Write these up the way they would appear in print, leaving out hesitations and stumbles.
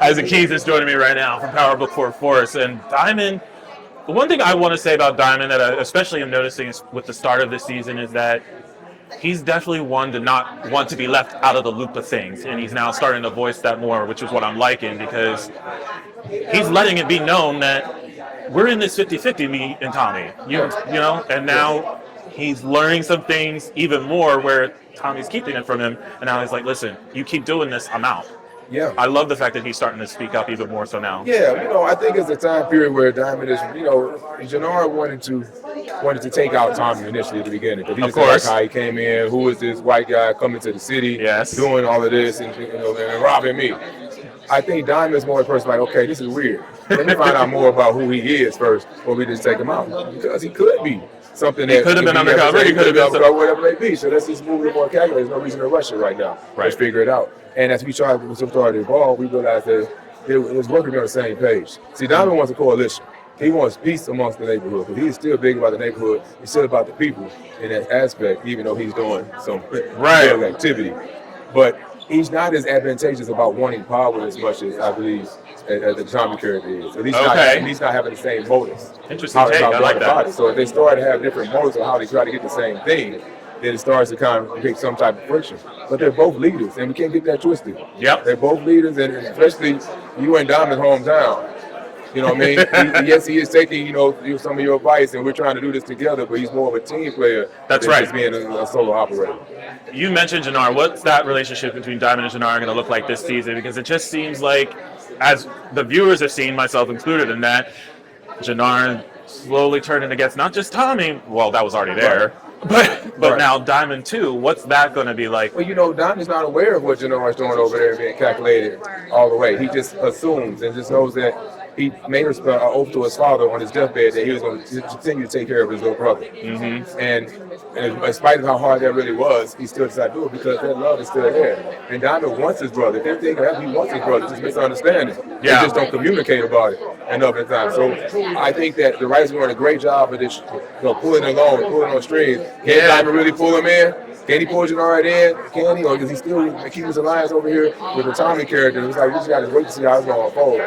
Isaac Keys is joining me right now from Power Book 4 Force. And Diamond, the one thing I want to say about Diamond that I especially am noticing is with the start of this season is that he's definitely one to not want to be left out of the loop of things. And he's now starting to voice that more, which is what I'm liking, because he's letting it be known that we're in this 50-50, me and Tommy. You know, and now he's learning some things even more where Tommy's keeping it from him. And now he's like, listen, you keep doing this, I'm out. Yeah. I love the fact that he's starting to speak up even more so now. Yeah, I think it's a time period where Diamond is, Jannard wanted to take out Tommy initially at the beginning. Because he just like how he came in, who is this white guy coming to the city, doing all of this and robbing me. I think Diamond's more a person like, okay, this is weird. Let me find out more about who he is first, or we just take him out. Because he could be something that could have been undercover, he could have been whatever it may be. So let's just move it more calculated. There's no reason to rush it right now. Let's figure it out. And as we started to evolve, we realized that it was working on the same page. See, Diamond wants a coalition. He wants peace amongst the neighborhood, but he's still big about the neighborhood. He's still about the people in that aspect, even though he's doing some real activity. But he's not as advantageous about wanting power as much as I believe as the Tommy character is. So he's not having the same motives. Interesting take. I like that. So if they start to have different motives on how they try to get the same thing, then it starts to kind of create some type of friction. But they're both leaders, and we can't get that twisted. Yep. They're both leaders, and especially you and Diamond's hometown. You know what I mean? Yes, he is taking, some of your advice, and we're trying to do this together, but he's more of a team player than just being a solo operator. You mentioned Jannard. What's that relationship between Diamond and Jannard going to look like this season? Because it just seems like, as the viewers have seen, myself included in that, Jannard slowly turning against not just Tommy, well, that was already there, but now Diamond too. What's that going to be like? Well, Diamond's not aware of what Jannard's doing over there being calculated all the way. He just assumes and just knows that he made an oath to his father on his deathbed that he was going to continue to take care of his little brother. Mm-hmm. And in spite of how hard that really was, he still decided to do it because that love is still there. And Diamond wants his brother. If they're thinking that he wants his brother, just misunderstanding. They just don't communicate about it enough at times. So I think that the writers are doing a great job of this, pulling along, pulling on strings. Can Diamond really pull him in? Can he pull Jannard in? Can he? Or does he still keep his alliance over here with the Tommy character? It's like we just got to wait to see how it's going to unfold.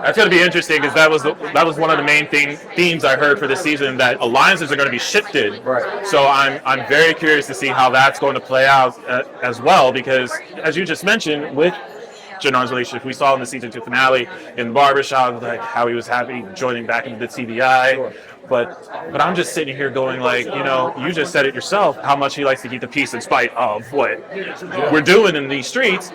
That's going to be interesting because that was one of the main themes I heard for this season, that alliances are going to be shifted. Right. So I'm very curious to see how that's going to play out as well, because as you just mentioned with Jannard's relationship, we saw in the season 2 finale in the barbershop, like how he was happy joining back into the TBI. Sure. But I'm just sitting here going like, you just said it yourself, how much he likes to keep the peace in spite of what we're doing in these streets.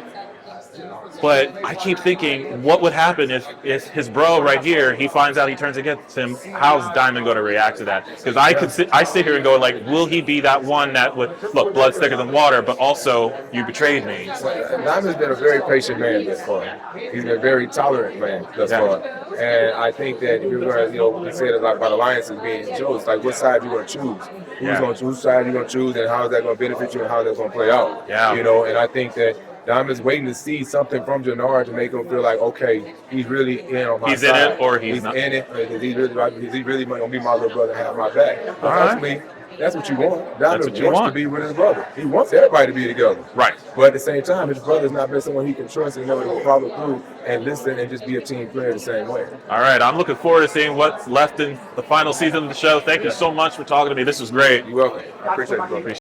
But I keep thinking, what would happen if his bro right here, he finds out he turns against him? How's Diamond going to react to that? Because I sit here and go like, will he be that one that would, look, blood's thicker than water, but also you betrayed me? Diamond's been a very patient man thus far. He's been a very tolerant man thus far. And I think that if you're going to, we said about alliances being chosen, like what side you're going to choose. Whose side you're going to choose, and how is that going to benefit you, and how that's going to play out. Yeah. And I think that Diamond's waiting to see something from Jannard to make him feel like, okay, he's really in on my side. He's in it, or he's not. In it. Is he really going to be my little brother and have my back? But ultimately, that's what you want. Diamond wants to be with his brother. He wants everybody to be together. Right. But at the same time, his brother's not been someone he can trust and know to follow through and listen and just be a team player the same way. All right. I'm looking forward to seeing what's left in the final season of the show. Thank you so much for talking to me. This was great. You're welcome. I appreciate it, brother.